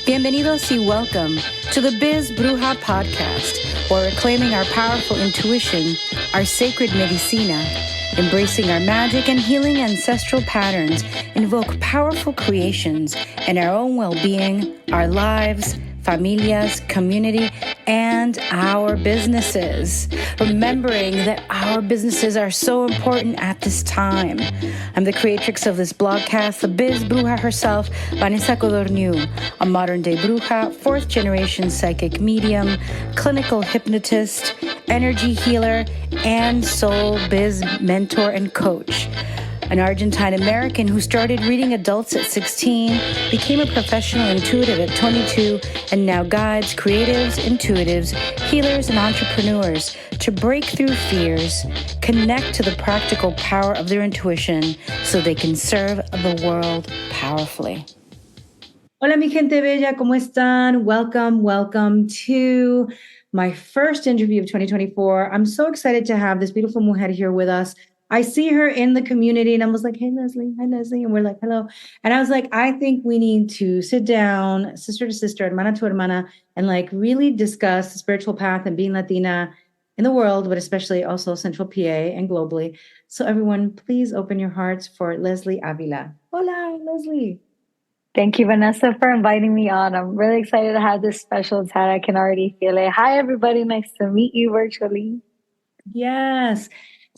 Bienvenidos y welcome to the Biz Bruja podcast, where we're claiming our powerful intuition, our sacred medicina, embracing our magic and healing ancestral patterns, invoke powerful creations in our own well-being, our lives, familias, community, and our businesses. Remembering that our businesses are so important at this time. I'm the creatrix of this blogcast, the Biz Bruja herself, Vanessa Codorniu, a modern-day bruja, fourth-generation psychic medium, clinical hypnotist, energy healer, and soul biz mentor and coach. An Argentine-American who started reading adults at 16, became a professional intuitive at 22, and now guides creatives, intuitives, healers, and entrepreneurs to break through fears, connect to the practical power of their intuition so they can serve the world powerfully. Hola, mi gente bella, ¿cómo están? Welcome to my first interview of 2024. I'm so excited to have this beautiful mujer here with us. I see her in the community and I was like, hey, Leslie, hi, Leslie. And we're like, hello. And I was like, I think we need to sit down, sister to sister, hermana to hermana, and like really discuss the spiritual path and being Latina in the world, but especially also Central PA and globally. So everyone, please open your hearts for Leslie Avila. Hola, Leslie. Thank you, Vanessa, for inviting me on. I'm really excited to have this special chat. I can already feel it. Hi, everybody. Nice to meet you virtually. Yes.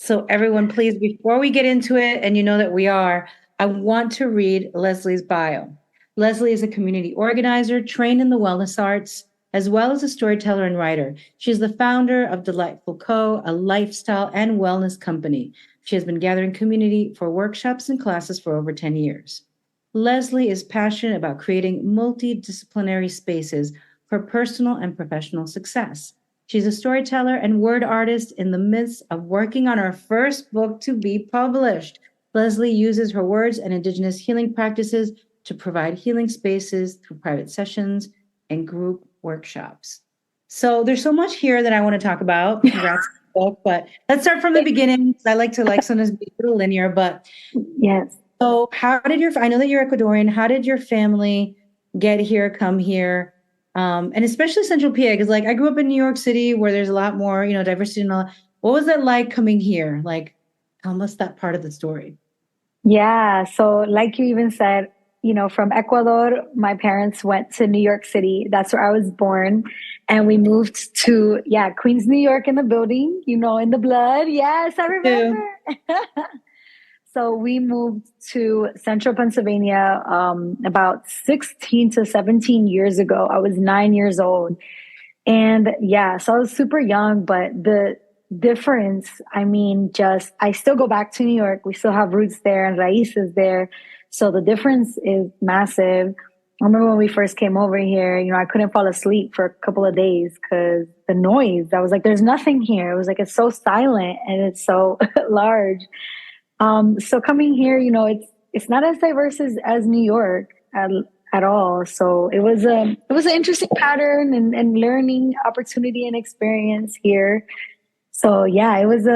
So everyone, please, before we get into it, and you know that we are, I want to read Leslie's bio. Leslie is a community organizer trained in the wellness arts, as well as a storyteller and writer. She is the founder of Delightful Co., a lifestyle and wellness company. She has been gathering community for workshops and classes for over 10 years. Leslie is passionate about creating multidisciplinary spaces for personal and professional success. She's a storyteller and word artist in the midst of working on her first book to be published. Leslie uses her words and indigenous healing practices to provide healing spaces through private sessions and group workshops. So there's so much here that I want to talk about. Congrats on the book, but let's start from the beginning. I like to sometimes be a little linear, but yes. So I know that you're Ecuadorian. How did your family get here, come here? And especially Central PA, because I grew up in New York City where there's a lot more, diversity and all. What was it like coming here? Tell us that part of the story. Yeah. So like you even said, from Ecuador, my parents went to New York City. That's where I was born. And we moved to, Queens, New York in the building, in the blood. Yes, I remember. So we moved to Central Pennsylvania about 16 to 17 years ago. I was 9 years old. And so I was super young, but the difference, I still go back to New York. We still have roots there and raíces there. So the difference is massive. I remember when we first came over here, I couldn't fall asleep for a couple of days because the noise, I was like, there's nothing here. It was like, it's so silent and it's so large. So coming here, it's not as diverse as New York at all. So it was an interesting pattern and learning opportunity and experience here. So it was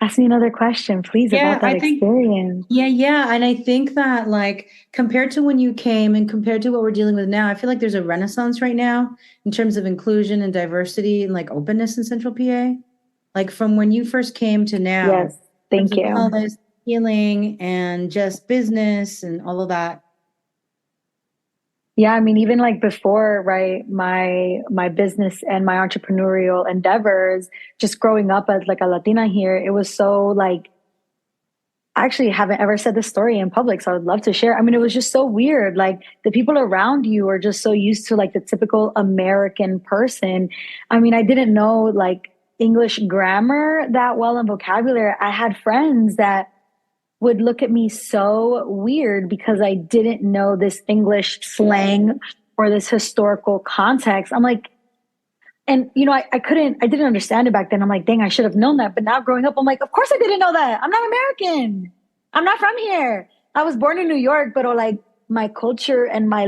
ask me another question, please, about that experience. Yeah. And I think that compared to when you came and compared to what we're dealing with now, I feel like there's a renaissance right now in terms of inclusion and diversity and openness in Central PA. From when you first came to now. Yes, thank you. Wellness, healing, and just business and all of that. Yeah, even before, right, my business and my entrepreneurial endeavors, just growing up as a Latina here, it was so I actually haven't ever said this story in public, so I would love to share. It was just so weird. The people around you are just so used to the typical American person. I didn't know English grammar that well and vocabulary. I had friends that would look at me so weird because I didn't know this English slang or this historical context. I'm like, and I didn't understand it back then. I'm like, dang, I should have known that. But now growing up, I'm like, of course I didn't know that. I'm not American. I'm not from here. I was born in New York, but my culture and my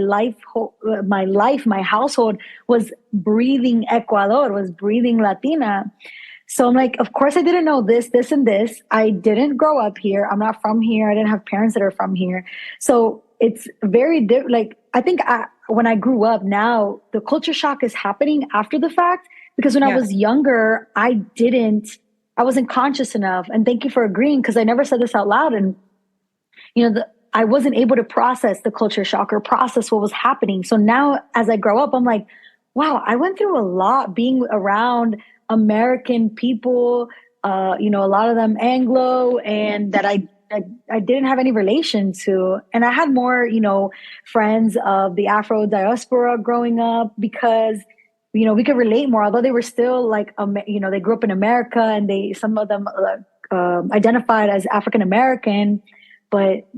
household was breathing Ecuador, was breathing Latina. So I'm like, of course I didn't know this, and this. I didn't grow up here. I'm not from here. I didn't have parents that are from here. So it's very like I think when I grew up, now the culture shock is happening after the fact, because when I was younger, I wasn't conscious enough. And thank you for agreeing, because I never said this out loud. And I wasn't able to process the culture shock or process what was happening. So now as I grow up, I'm like, wow, I went through a lot being around American people, a lot of them Anglo, and that I didn't have any relation to. And I had more, friends of the Afro diaspora growing up, because, we could relate more, although they were still like, they grew up in America, and some of them identified as African American, but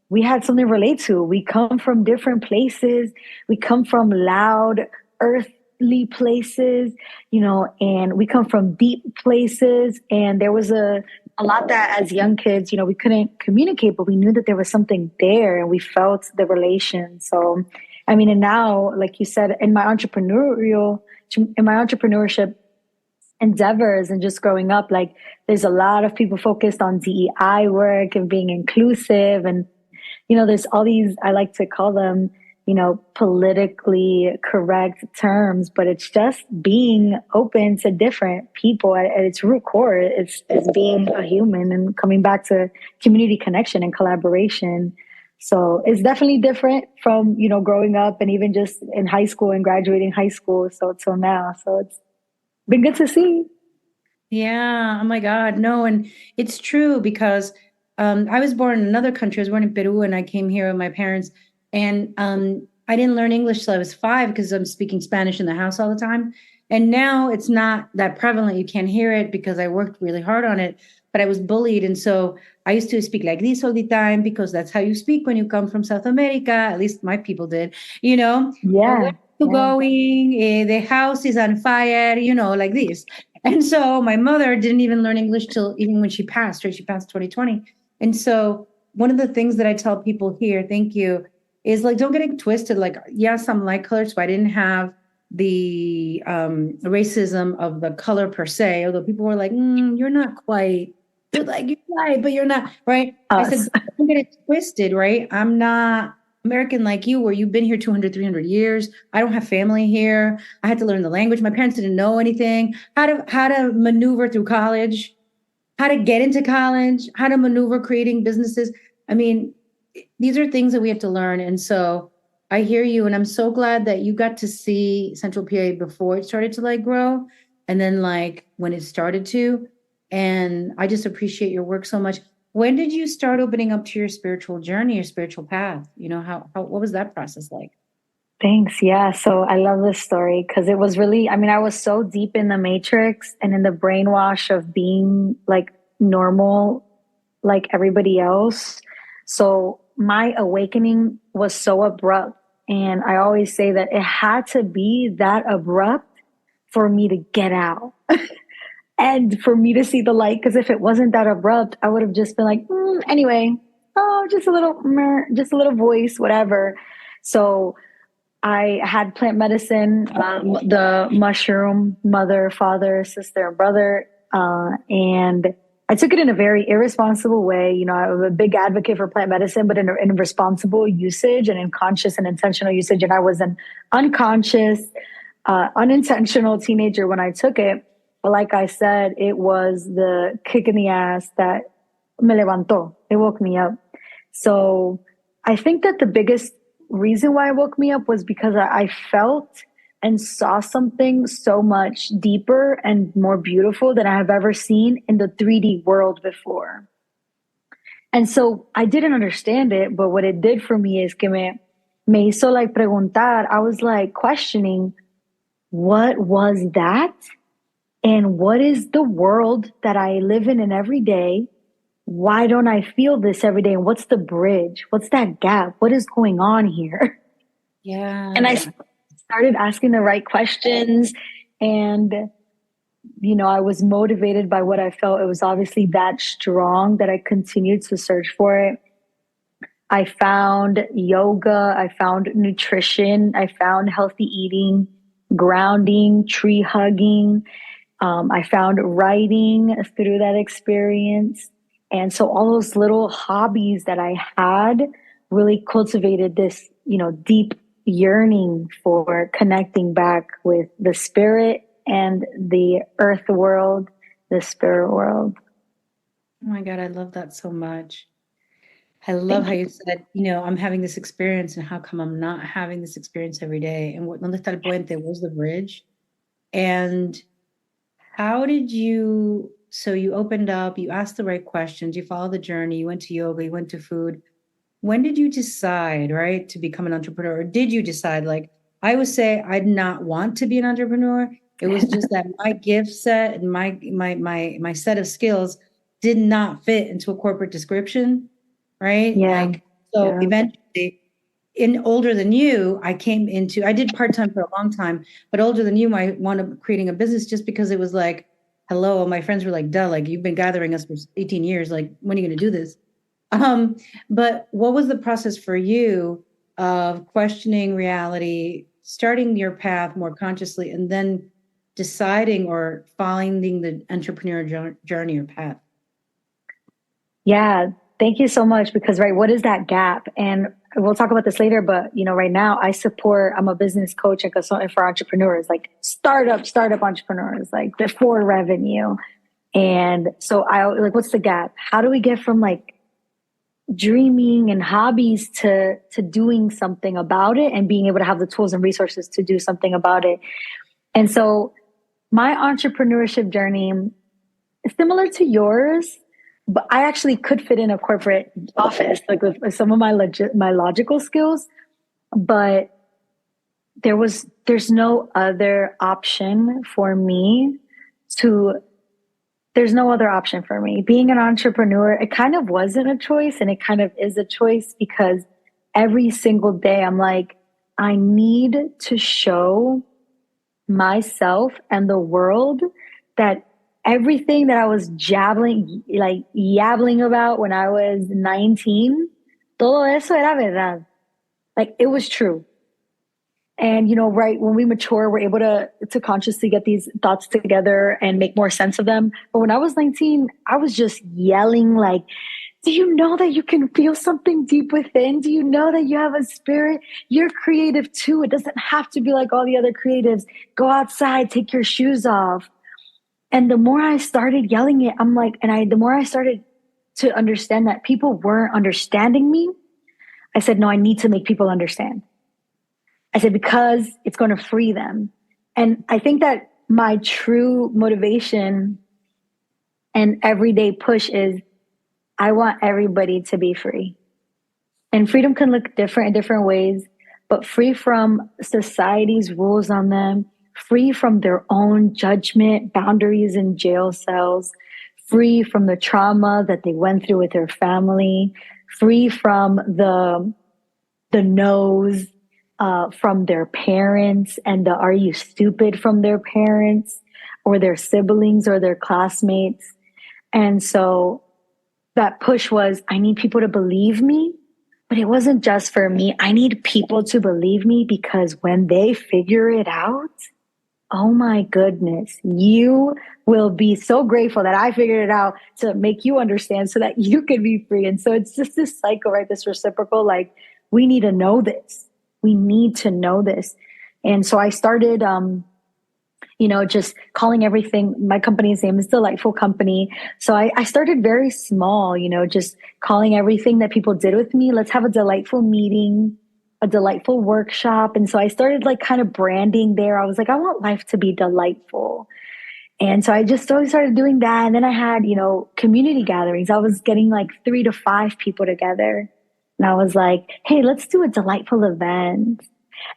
we had something to relate to. We come from different places. We come from loud, earthly places, and we come from deep places. And there was a lot that as young kids, we couldn't communicate, but we knew that there was something there, and we felt the relation. So, I mean, and now, like you said, in my entrepreneurship endeavors and just growing up, like there's a lot of people focused on DEI work and being inclusive. And there's all these, I like to call them, politically correct terms, but it's just being open to different people at its root core. It's being a human and coming back to community connection and collaboration. So it's definitely different from, growing up and even just in high school and graduating high school. So till now. So it's been good to see. Yeah. Oh my God. No. And it's true, because I was born in another country. I was born in Peru, and I came here with my parents. And I didn't learn English till I was 5, because I'm speaking Spanish in the house all the time. And now it's not that prevalent. You can't hear it because I worked really hard on it, but I was bullied. And so I used to speak like this all the time, because that's how you speak when you come from South America. At least my people did, Yeah. Where are you going? The house is on fire, like this. And so my mother didn't even learn English till even when she passed, right? She passed 2020. And so one of the things that I tell people here, thank you, is like, don't get it twisted. Like, yes, I'm light colored, so I didn't have the racism of the color per se, although people were like, you're not quite, you're like, you're white, but you're not, right? I said, don't get it twisted, right? I'm not American like you, where you've been here 200, 300 years. I don't have family here. I had to learn the language. My parents didn't know anything, how to maneuver through college, how to get into college, how to maneuver creating businesses. I mean, these are things that we have to learn. And so I hear you, and I'm so glad that you got to see Central PA before it started to like grow, and then like when it started to. And I just appreciate your work so much. When did you start opening up to your spiritual journey, your spiritual path? What was that process like? Thanks. Yeah. So I love this story, because it was really, I was so deep in the matrix and in the brainwash of being like normal, like everybody else. So my awakening was so abrupt. And I always say that it had to be that abrupt for me to get out and for me to see the light. Because if it wasn't that abrupt, I would have just been like, anyway, just a little voice, whatever. So I had plant medicine, the mushroom, mother, father, sister, and brother. And I took it in a very irresponsible way. I'm a big advocate for plant medicine, but in a responsible usage and in conscious and intentional usage. And I was an unconscious, unintentional teenager when I took it. But like I said, it was the kick in the ass that me levantó. It woke me up. So I think that the biggest reason why it woke me up was because I felt and saw something so much deeper and more beautiful than I have ever seen in the 3D world before. And so I didn't understand it, but what it did for me is que me hizo like preguntar. I was like questioning, what was that? And what is the world that I live in every day? Why don't I feel this every day? And what's the bridge? What's that gap? What is going on here? Yeah. And I started asking the right questions, and I was motivated by what I felt. It was obviously that strong that I continued to search for it. I found yoga, I found nutrition, I found healthy eating, grounding, tree hugging. I found writing through that experience. And so all those little hobbies that I had really cultivated this, deep yearning for connecting back with the spirit and the earth world, the spirit world. Oh my God, I love that so much. I love Thank how you. you said, I'm having this experience and how come I'm not having this experience every day? And what, ¿dónde está el puente? Where's the bridge? And how did you, so you opened up, you asked the right questions, you followed the journey, you went to yoga, you went to food. When did you decide, right, to become an entrepreneur? Or did you decide, like, I would say I did not want to be an entrepreneur. It was just that my gift set and my set of skills did not fit into a corporate description, right? Yeah. Like, so Yeah. eventually, in older than you, I did part-time for a long time, but older than you, I wound up creating a business just because it was like, hello, my friends were like, duh, like you've been gathering us for 18 years. Like, when are you going to do this? But what was the process for you of questioning reality, starting your path more consciously, and then deciding or finding the entrepreneurial journey or path? Yeah. Thank you so much. Because, right, what is that gap? And we'll talk about this later, but right now I'm a business coach and consultant for entrepreneurs, like startup entrepreneurs, like before revenue. And so what's the gap? How do we get from like dreaming and hobbies to doing something about it and being able to have the tools and resources to do something about it? And so my entrepreneurship journey is similar to yours, but I actually could fit in a corporate office, like with some of my logical skills, but there's no other option for me to there's no other option for me. Being an entrepreneur, it kind of wasn't a choice and it kind of is a choice, because every single day I'm like, I need to show myself and the world that everything that I was yabbling about when I was 19, todo eso era verdad. Like, it was true. And, right, when we mature, we're able to consciously get these thoughts together and make more sense of them. But when I was 19, I was just yelling like, do you know that you can feel something deep within? Do you know that you have a spirit? You're creative too. It doesn't have to be like all the other creatives. Go outside, take your shoes off. And the more I started yelling it, the more I started to understand that people weren't understanding me, I said, no, I need to make people understand. I said, because it's going to free them. And I think that my true motivation and everyday push is I want everybody to be free. And freedom can look different in different ways, but free from society's rules on them, free from their own judgment, boundaries, and jail cells, free from the trauma that they went through with their family, free from the no's from their parents and the "are you stupid" from their parents or their siblings or their classmates. And so that push was, I need people to believe me, but it wasn't just for me. I need people to believe me, because when they figure it out, oh my goodness, you will be so grateful that I figured it out to make you understand so that you can be free. And so it's just this cycle, right? This reciprocal, like, we need to know this. We need to know this. And so I started, just calling everything. My company's name is Delightful Company. So I started very small, just calling everything that people did with me. Let's have a delightful meeting, a delightful workshop. And so I started like kind of branding there. I was like, I want life to be delightful. And so I just always started doing that. And then I had, community gatherings. I was getting like 3 to 5 people together. And I was like, hey, let's do a delightful event.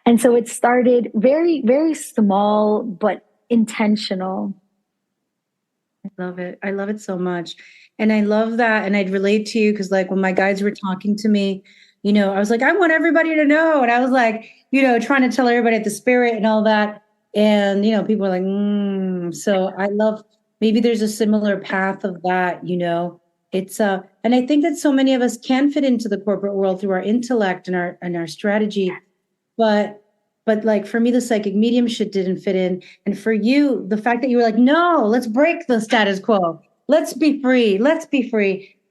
And so it started very, very small, but intentional. I love it. I love it so much. And I love that. And I'd relate to you because, like, when my guides were talking to me, I was like, I want everybody to know. And I was like, trying to tell everybody at the spirit and all that. And, people are like, So I love, maybe there's a similar path of that, It's and I think that so many of us can fit into the corporate world through our intellect and our strategy, but like for me, the psychic medium shit didn't fit in, and for you, the fact that you were like, no, let's break the status quo, let's be free,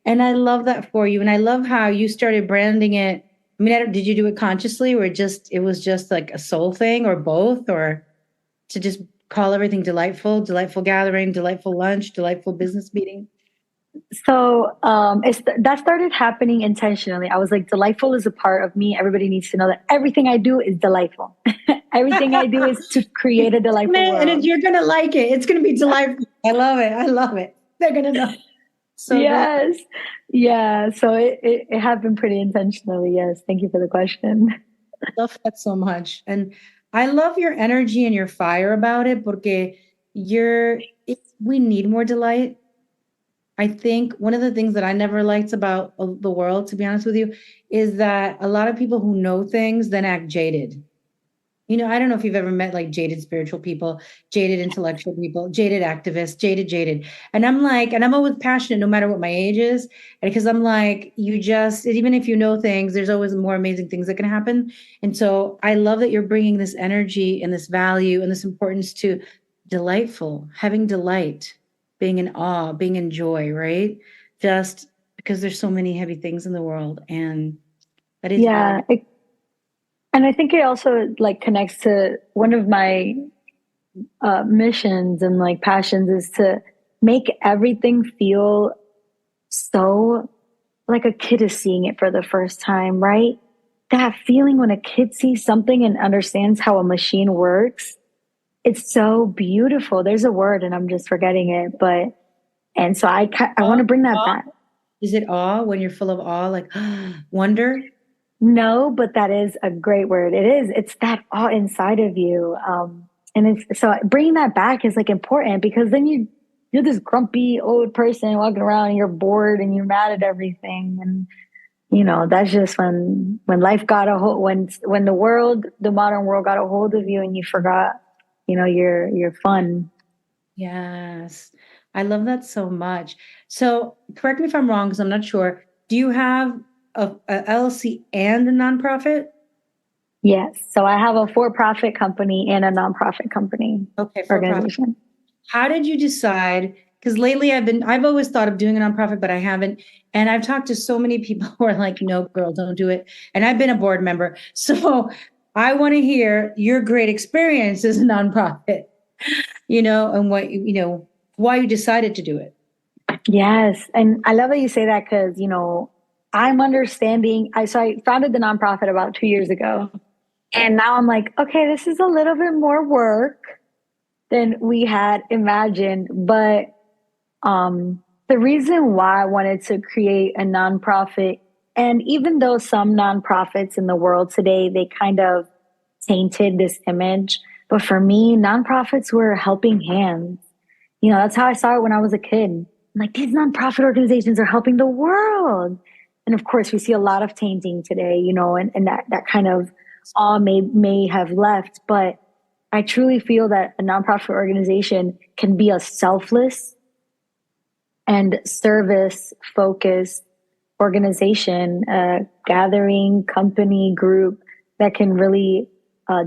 and I love that for you, and I love how you started branding it I mean, did you do it consciously, or it was just like a soul thing, or both, or to just call everything delightful, delightful gathering, delightful lunch, delightful business meeting? So that started happening intentionally. I was like, delightful is a part of me. Everybody needs to know that everything I do is delightful. Everything I do is to create a delightful world. And you're going to like it. It's going to be delightful. I love it. I love it. They're going to know. So yes. Good. Yeah. So it happened pretty intentionally. Yes. Thank you for the question. I love that so much. And I love your energy and your fire about it, porque we need more delight. I think one of the things that I never liked about the world, to be honest with you, is that a lot of people who know things then act jaded. You know, I don't know if you've ever met like jaded spiritual people, jaded intellectual people, jaded activists, jaded. And I'm always passionate no matter what my age is. And because I'm like, even if you know things, there's always more amazing things that can happen. And so I love that you're bringing this energy and this value and this importance to delightful, having delight, being in awe, being in joy, right? Just because there's so many heavy things in the world. And that is really and I think it also like connects to one of my missions and like passions is to make everything feel so like a kid is seeing it for the first time, right? That feeling when a kid sees something and understands how a machine works, it's so beautiful. There's a word and I'm just forgetting it, and so I want to bring that back. Is it awe when you're full of awe, like wonder? No, but that is a great word. It's that awe inside of you. And it's so bringing that back is like important because then you're this grumpy old person walking around and you're bored and you're mad at everything. And, you know, that's just when life got a hold, when the modern world got a hold of you and you forgot, you know, your fun. Yes. I love that so much. So correct me if I'm wrong, because I'm not sure. Do you have a LLC and a nonprofit? Yes. So I have a for-profit company and a nonprofit company. Okay. Organization. How did you decide? Because lately I've always thought of doing a nonprofit, but I haven't. And I've talked to so many people who are like, no, girl, don't do it. And I've been a board member. So I want to hear your great experience as a nonprofit, you know, and why you decided to do it. Yes. And I love that you say that because, you know, I'm understanding. I founded the nonprofit about 2 years ago. And now I'm like, okay, this is a little bit more work than we had imagined. But the reason why I wanted to create a nonprofit, and even though some nonprofits in the world today, they kind of tainted this image, but for me, nonprofits were helping hands. You know, that's how I saw it when I was a kid. I'm like, these nonprofit organizations are helping the world. And of course, we see a lot of tainting today, you know, and that kind of all may have left. But I truly feel that a nonprofit organization can be a selfless and service-focused organization, gathering, company, group that can really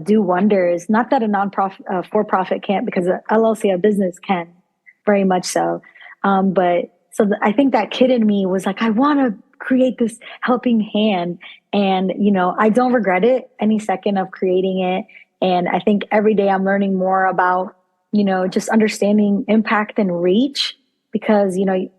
do wonders. Not that a nonprofit, for-profit can't, because a LLC, a business can, very much so. I think that kid in me was like, I want to create this helping hand. And, you know, I don't regret it any second of creating it. And I think every day I'm learning more about, you know, just understanding impact and reach because, you know,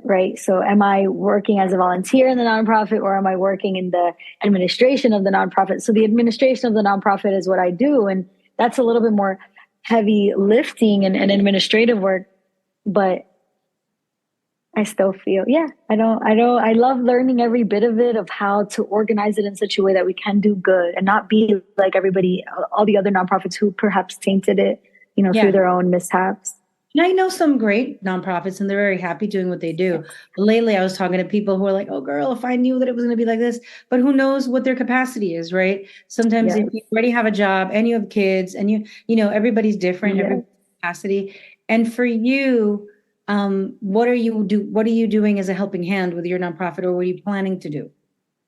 right. So am I working as a volunteer in the nonprofit or am I working in the administration of the nonprofit? So the administration of the nonprofit is what I do. And that's a little bit more heavy lifting and administrative work, but I still feel, I love learning every bit of it, of how to organize it in such a way that we can do good and not be like everybody, all the other nonprofits who perhaps tainted it, you know, through their own mishaps. And I know some great nonprofits and they're very happy doing what they do. But lately I was talking to people who are like, oh girl, if I knew that it was going to be like this, but who knows what their capacity is, right? Sometimes if you already have a job and you have kids and you know, everybody's different, everybody's capacity. And for you, what are you doing as a helping hand with your nonprofit, or what are you planning to do?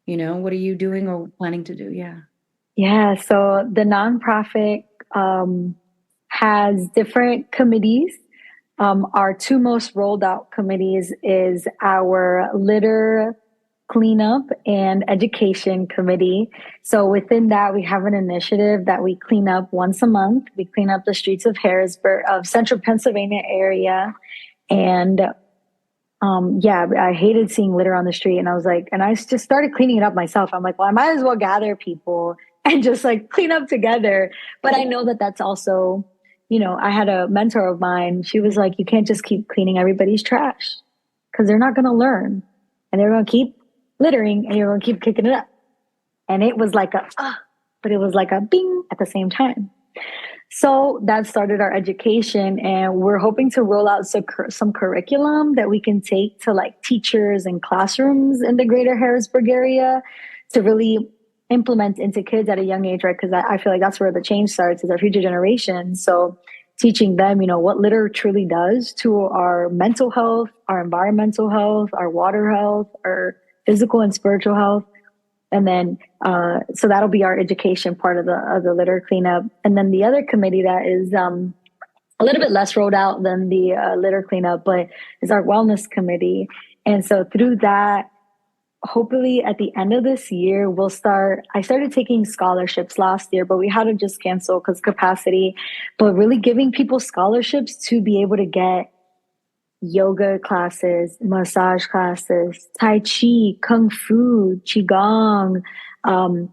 You know, what are you doing or planning to do? Yeah. So the nonprofit has different committees. Our two most rolled out committees is our litter cleanup and education committee. So within that, we have an initiative that we clean up once a month. We clean up the streets of Harrisburg, of central Pennsylvania area. And yeah, I hated seeing litter on the street. And I was like, and I just started cleaning it up myself. I'm like, well, I might as well gather people and just like clean up together. But I know that that's also, I had a mentor of mine. She was like, you can't just keep cleaning everybody's trash because they're not going to learn and they're going to keep littering and you're going to keep kicking it up. And it was like but it was like a bing at the same time. So that started our education, and we're hoping to roll out some curriculum that we can take to like teachers and classrooms in the greater Harrisburg area to really implement into kids at a young age, right? Because I feel like that's where the change starts, is our future generation. So teaching them, what litter truly does to our mental health, our environmental health, our water health, our physical and spiritual health. And then, so that'll be our education part of the litter cleanup. And then the other committee that is a little bit less rolled out than the litter cleanup, but is our wellness committee. And so through that, hopefully at the end of this year, I started taking scholarships last year, but we had to just cancel because capacity, but really giving people scholarships to be able to get yoga classes, massage classes, Tai Chi, Kung Fu, Qigong, all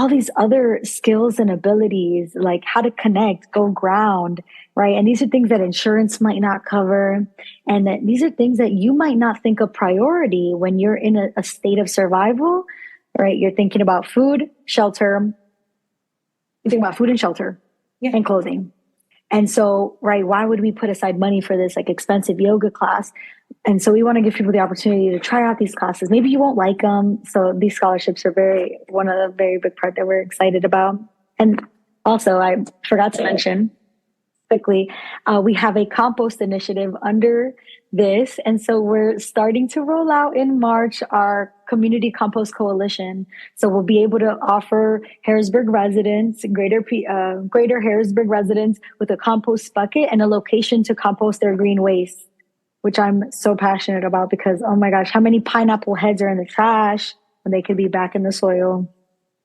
these other skills and abilities, like how to connect, go ground, right? And these are things that insurance might not cover. And that these are things that you might not think a priority when you're in a state of survival, right? You're thinking about food, shelter. You think about food and shelter and clothing. And so, right, why would we put aside money for this like expensive yoga class? And so we want to give people the opportunity to try out these classes. Maybe you won't like them. So these scholarships are one of the very big part that we're excited about. And also, I forgot to mention quickly, we have a compost initiative under this. And so we're starting to roll out in March our Community Compost Coalition. So we'll be able to offer Harrisburg residents, greater Harrisburg residents, with a compost bucket and a location to compost their green waste, which I'm so passionate about because, oh my gosh, how many pineapple heads are in the trash when they could be back in the soil?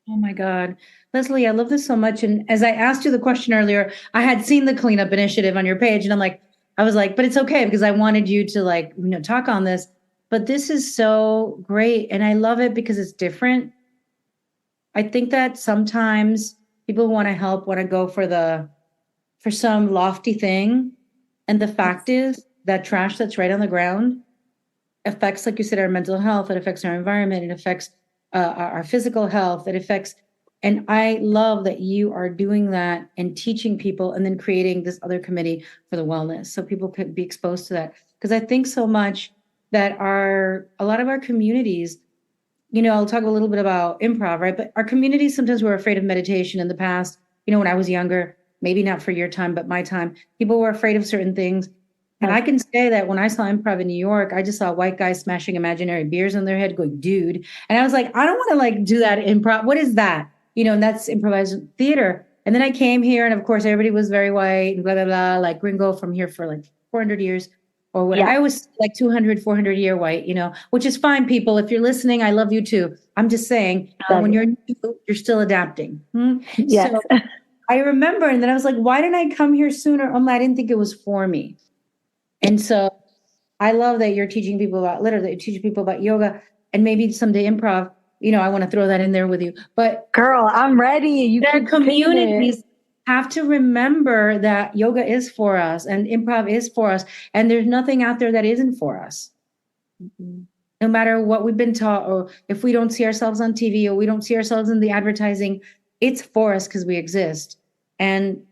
Oh my God. Leslie, I love this so much. And as I asked you the question earlier, I had seen the cleanup initiative on your page, and I was like, but it's okay because I wanted you to talk on this. But this is so great. And I love it because it's different. I think that sometimes people want to help, want to go for some lofty thing. And the fact is that trash that's right on the ground affects, like you said, our mental health. It affects our environment. It affects our physical health. It affects, and I love that you are doing that and teaching people and then creating this other committee for the wellness so people could be exposed to that. Because I think so much that a lot of our communities, I'll talk a little bit about improv, right? But our communities sometimes were afraid of meditation in the past. When I was younger, maybe not for your time, but my time, people were afraid of certain things. And I can say that when I saw improv in New York, I just saw white guys smashing imaginary beers on their head going, dude. And I was like, I don't want to do that improv. What is that? And that's improvised theater. And then I came here, and of course, everybody was very white and blah, blah, blah, like gringo from here for 400 years or what. I was 200, 400 year white, which is fine, people. If you're listening, I love you too. I'm just saying when you're new, you're still adapting. Yes. So I remember, and then I was like, why didn't I come here sooner? I didn't think it was for me. And so I love that you're teaching people about litter, that you're teaching people about yoga, and maybe someday improv. I want to throw that in there with you. But girl, I'm ready. Their communities have to remember that yoga is for us and improv is for us. And there's nothing out there that isn't for us. Mm-hmm. No matter what we've been taught, or if we don't see ourselves on TV or we don't see ourselves in the advertising, it's for us because we exist. And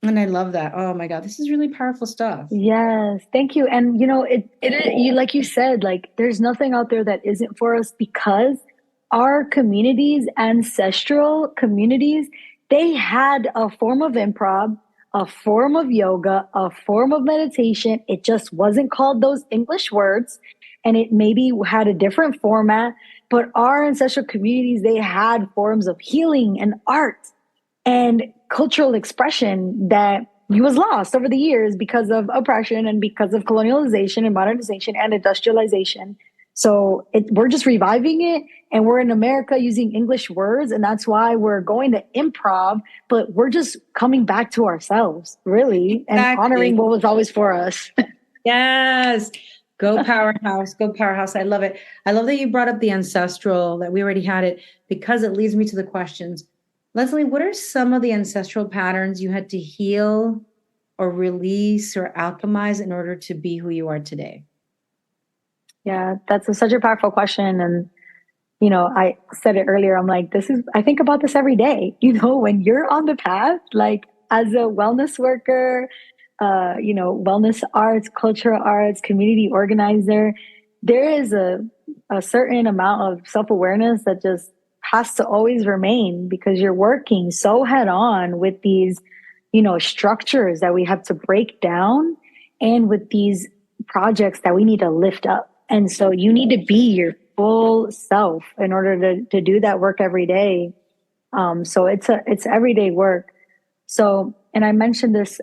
I love that. Oh my God, this is really powerful stuff. Yes, thank you. And you, like you said, there's nothing out there that isn't for us because our communities, ancestral communities, they had a form of improv, a form of yoga, a form of meditation. It just wasn't called those English words, and it maybe had a different format. But our ancestral communities, they had forms of healing and art and cultural expression that was lost over the years because of oppression and because of colonialization and modernization and industrialization. So we're just reviving it, and we're in America using English words, and that's why we're going to improv, but we're just coming back to ourselves, really, and honoring what was always for us. Yes. Go powerhouse. Go powerhouse. I love it. I love that you brought up the ancestral, that we already had it, because it leads me to the questions. Leslie, what are some of the ancestral patterns you had to heal or release or alchemize in order to be who you are today? Yeah, that's such a powerful question. And, I said it earlier. I'm like, I think about this every day. When you're on the path, like as a wellness worker, wellness arts, cultural arts, community organizer, there is a certain amount of self-awareness that just has to always remain, because you're working so head on with these, structures that we have to break down, and with these projects that we need to lift up. And so you need to be your full self in order to do that work every day. So it's everyday work. So, and I mentioned this,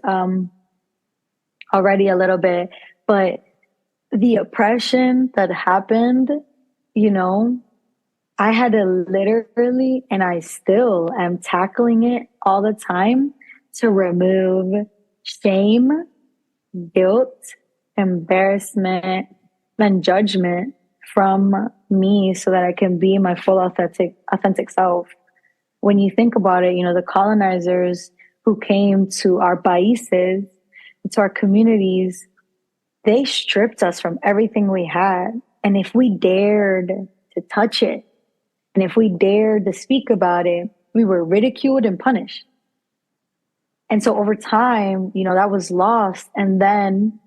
already a little bit, but the oppression that happened, I had to literally, and I still am tackling it all the time, to remove shame, guilt, embarrassment, and judgment from me, so that I can be my full authentic self. When you think about it, the colonizers who came to our países, to our communities, they stripped us from everything we had. And if we dared to touch it, and if we dared to speak about it, we were ridiculed and punished. And so over time, that was lost. And then,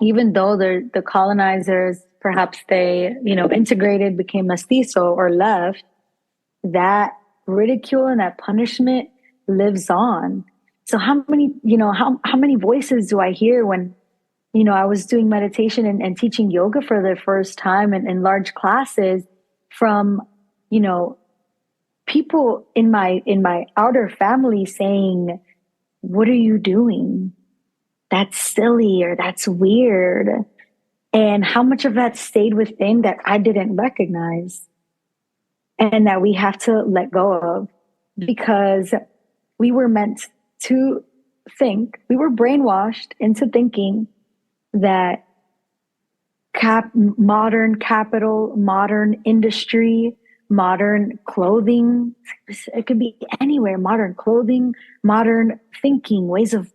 even though the colonizers, perhaps they, integrated, became mestizo or left, that ridicule and that punishment lives on. So how many voices do I hear when, I was doing meditation and teaching yoga for the first time in large classes, from, people in my outer family saying, "What are you doing? That's silly," or "That's weird." And how much of that stayed within that I didn't recognize, and that we have to let go of, because we were meant to think, we were brainwashed into thinking that modern capital, modern industry, modern clothing, it could be anywhere, modern clothing, modern thinking, ways of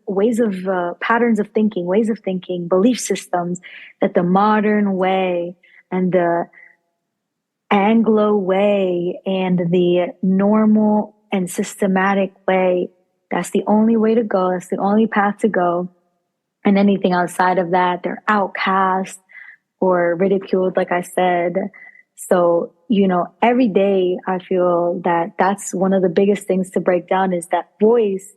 patterns of thinking, ways of thinking, belief systems, that the modern way and the Anglo way and the normal and systematic way, that's the only way to go, that's the only path to go. And anything outside of that, they're outcast or ridiculed, like I said. So, every day I feel that that's one of the biggest things to break down, is that voice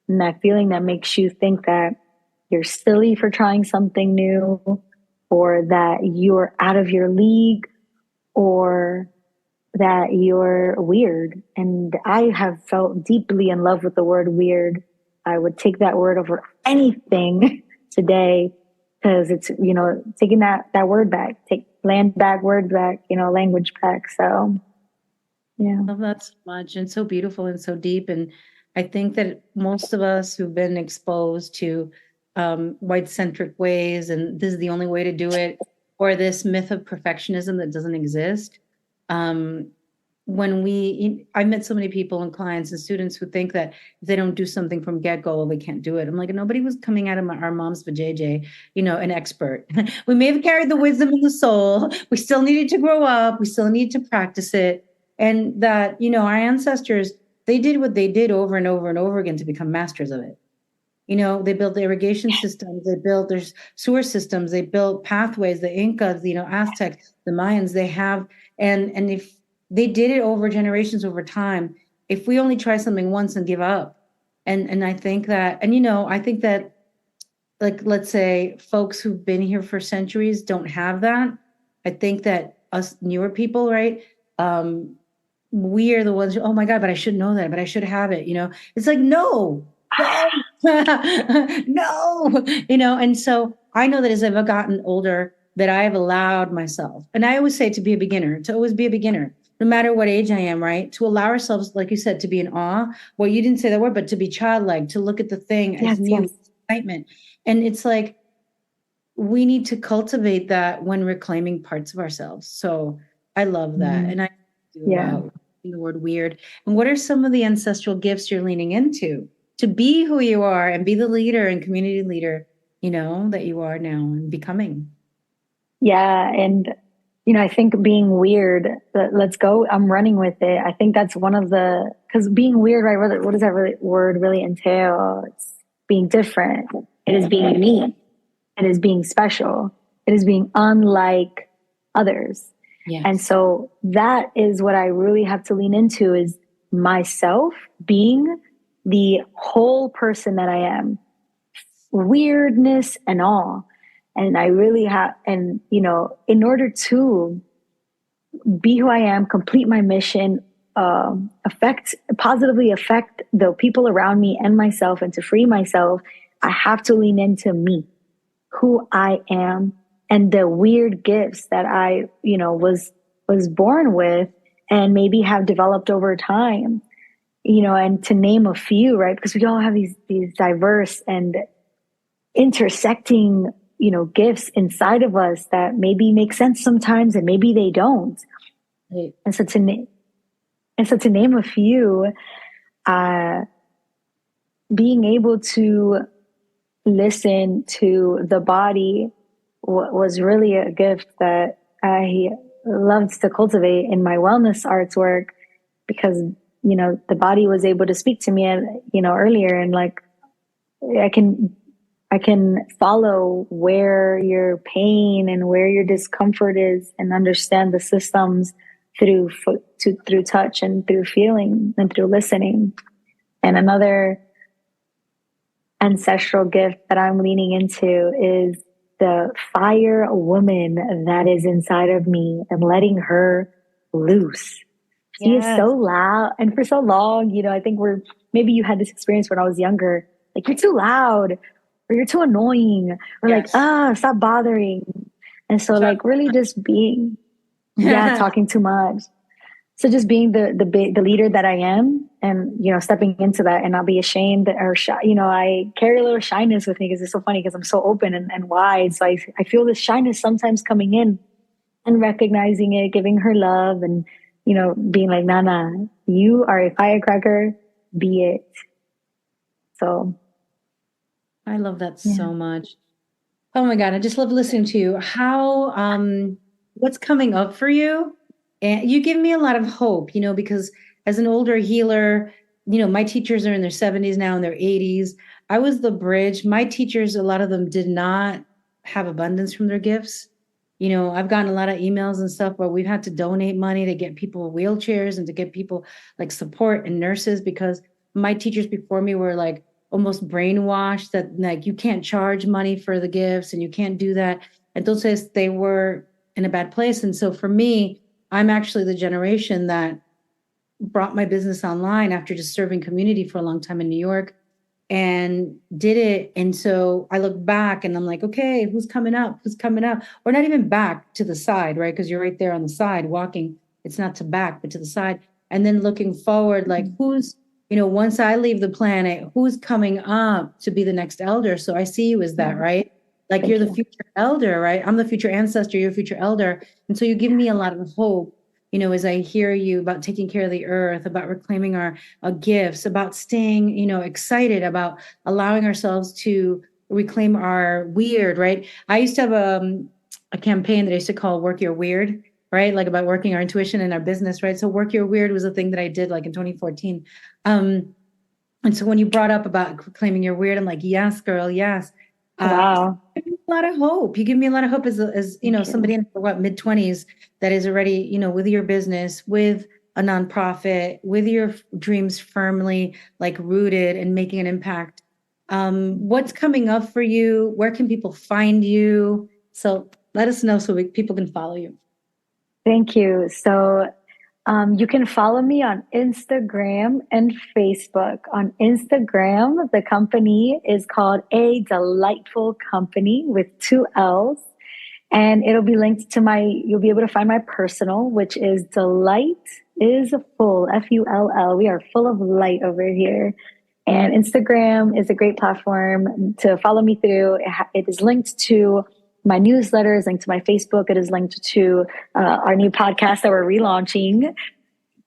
and that feeling that makes you think that you're silly for trying something new, or that you're out of your league, or that you're weird. And I have felt deeply in love with the word weird. I would take that word over anything today, because it's, taking that word back, take land back, word back, language back. So, yeah. I love that so much, and so beautiful and so deep. And I think that most of us who've been exposed to white-centric ways, and this is the only way to do it, or this myth of perfectionism that doesn't exist. I met so many people and clients and students who think that if they don't do something from get-go, they can't do it. I'm like, nobody was coming out of our mom's vajayjay, an expert. We may have carried the wisdom and the soul. We still needed to grow up. We still need to practice it. And that, our ancestors, they did what they did over and over and over again to become masters of it. They built the irrigation systems, they built their sewer systems, they built pathways, the Incas, Aztecs, the Mayans, they have, and if they did it over generations, over time, if we only try something once and give up, and I think that, I think that, like, let's say folks who've been here for centuries don't have that. I think that us newer people, right? We are the ones who, oh my God, but I should know that, but I should have it, it's like, no, no, and so I know that as I've gotten older, that I have allowed myself. And I always say to be a beginner, to always be a beginner, no matter what age I am, right? To allow ourselves, like you said, to be in awe. Well, you didn't say that word, but to be childlike, to look at the thing as Yes, new yes. excitement. And it's like, we need to cultivate that when reclaiming parts of ourselves. So I love that. And I do Yeah. about the word weird. And what are some of the ancestral gifts you're leaning into to be who you are and be the leader and community leader, that you are now and becoming? Yeah. And, I think being weird, let's go, I'm running with it. I think that's one of because being weird, right? What does that word really entail? It's being different. It is being unique. It is being special. It is being unlike others. And Yes. so that is what I really have to lean into is myself being the whole person that I am, weirdness and all. And I really have, and, in order to be who I am, complete my mission, positively affect the people around me and myself, and to free myself, I have to lean into me, who I am, and the weird gifts that I, was born with and maybe have developed over time, and to name a few, right? Because we all have these diverse and intersecting, gifts inside of us that maybe make sense sometimes and maybe they don't. Right. And so to name a few, uh, being able to listen to the body was really a gift that I loved to cultivate in my wellness arts work, because the body was able to speak to me, earlier, and like I can follow where your pain and where your discomfort is, and understand the systems through through touch and through feeling and through listening. And another ancestral gift that I'm leaning into is the fire woman that is inside of me, and letting her loose. She is so Yes. loud. And for so long, I think maybe you had this experience when I was younger, like, you're too loud, or you're too annoying, or like, Yes. stop bothering. And so, like, really just being, yeah, talking too much. So just being the leader that I am, and stepping into that and not be ashamed or shy. I carry a little shyness with me, because it's so funny, because I'm so open and wide. So I feel this shyness sometimes coming in, and recognizing it, giving her love, and being like, Nana, you are a firecracker, be it. So I love that yeah. so much. Oh my God, I just love listening to you. What's coming up for you? And you give me a lot of hope, because as an older healer, my teachers are in their 70s now, in their 80s. I was the bridge. My teachers, a lot of them did not have abundance from their gifts. I've gotten a lot of emails and stuff where we've had to donate money to get people wheelchairs and to get people like support and nurses, because my teachers before me were like almost brainwashed that like you can't charge money for the gifts and you can't do that. Entonces they were in a bad place. And so for me, I'm actually the generation that brought my business online after just serving community for a long time in New York, and did it. And so I look back and I'm like, okay, who's coming up? Who's coming up? Or not even back to the side, right? Because you're right there on the side walking. It's not to back, but to the side. And then looking forward, like who's, once I leave the planet, who's coming up to be the next elder? So I see you as that, Yeah. right? Like you're Thank the you. future elder, right? I'm the future ancestor, you're future elder. And so you give me a lot of hope, as I hear you about taking care of the earth, about reclaiming our gifts, about staying, excited, about allowing ourselves to reclaim our weird, right? I used to have a campaign that I used to call Work Your Weird, right? Like about working our intuition in our business, right? So Work Your Weird was a thing that I did like in 2014. And so when you brought up about claiming your weird, I'm like, yes, girl, yes. Wow. You give me a lot of hope. You give me a lot of hope as Thank somebody you. in what mid-20s that is already, with your business, with a nonprofit, with your dreams firmly like rooted and making an impact. What's coming up for you? Where can people find you? So let us know so people can follow you. Thank you. So you can follow me on Instagram and Facebook. On Instagram, the company is called A Delightful Company with two L's. And it'll be linked to you'll be able to find my personal, which is Delight is Full, Full. We are full of light over here. And Instagram is a great platform to follow me through. It is linked to my newsletter, is linked to my Facebook. It is linked to our new podcast that we're relaunching.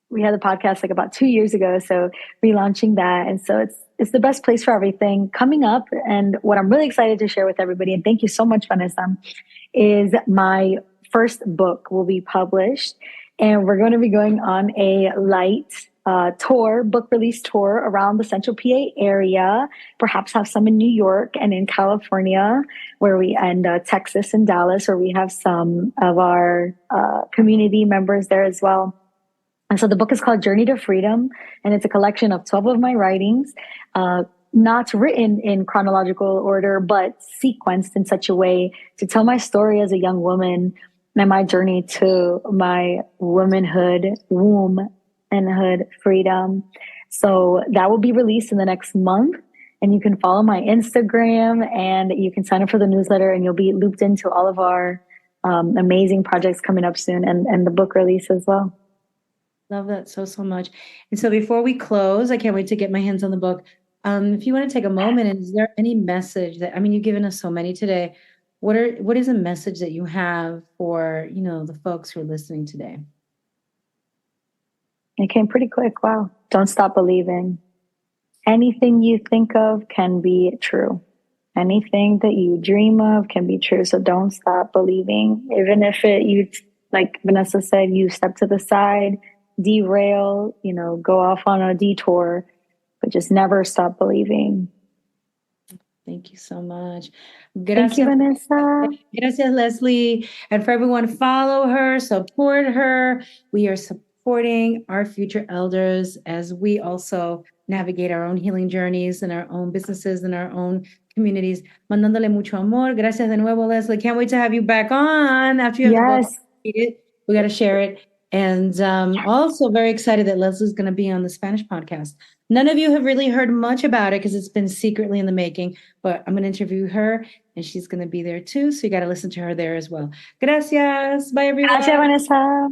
We had the podcast like about 2 years ago, so relaunching that. And so it's the best place for everything coming up. And what I'm really excited to share with everybody, and thank you so much, Vanessa, is my first book will be published. And we're going to be going on a light tour, book release tour around the Central PA area, perhaps have some in New York and in California, and Texas and Dallas, where we have some of our community members there as well. And so the book is called Journey to Freedom, and it's a collection of 12 of my writings, not written in chronological order, but sequenced in such a way to tell my story as a young woman and my journey to my womanhood, womb, and hood freedom. So that will be released in the next month. And you can follow my Instagram and you can sign up for the newsletter, and you'll be looped into all of our amazing projects coming up soon, and the book release as well. Love that so much. And so before we close, I can't wait to get my hands on the book. If you want to take a moment, and is there any message you've given us so many today. What is a message that you have for, the folks who are listening today? It came pretty quick. Wow. Don't stop believing. Anything you think of can be true. Anything that you dream of can be true. So don't stop believing. Even if like Vanessa said, you step to the side, derail, go off on a detour, but just never stop believing. Thank you so much. Gracias. Thank you, Vanessa. Gracias, Leslie. And for everyone, follow her, support her. We are supporting our future elders as we also navigate our own healing journeys and our own businesses and our own communities. Mandándole mucho amor. Gracias de nuevo, Leslie. Can't wait to have you back on after you have the book. We got to share it. And also very excited that Leslie's going to be on the Spanish podcast. None of you have really heard much about it because it's been secretly in the making, but I'm going to interview her and she's going to be there too. So you got to listen to her there as well. Gracias. Bye, everyone. Gracias, Vanessa.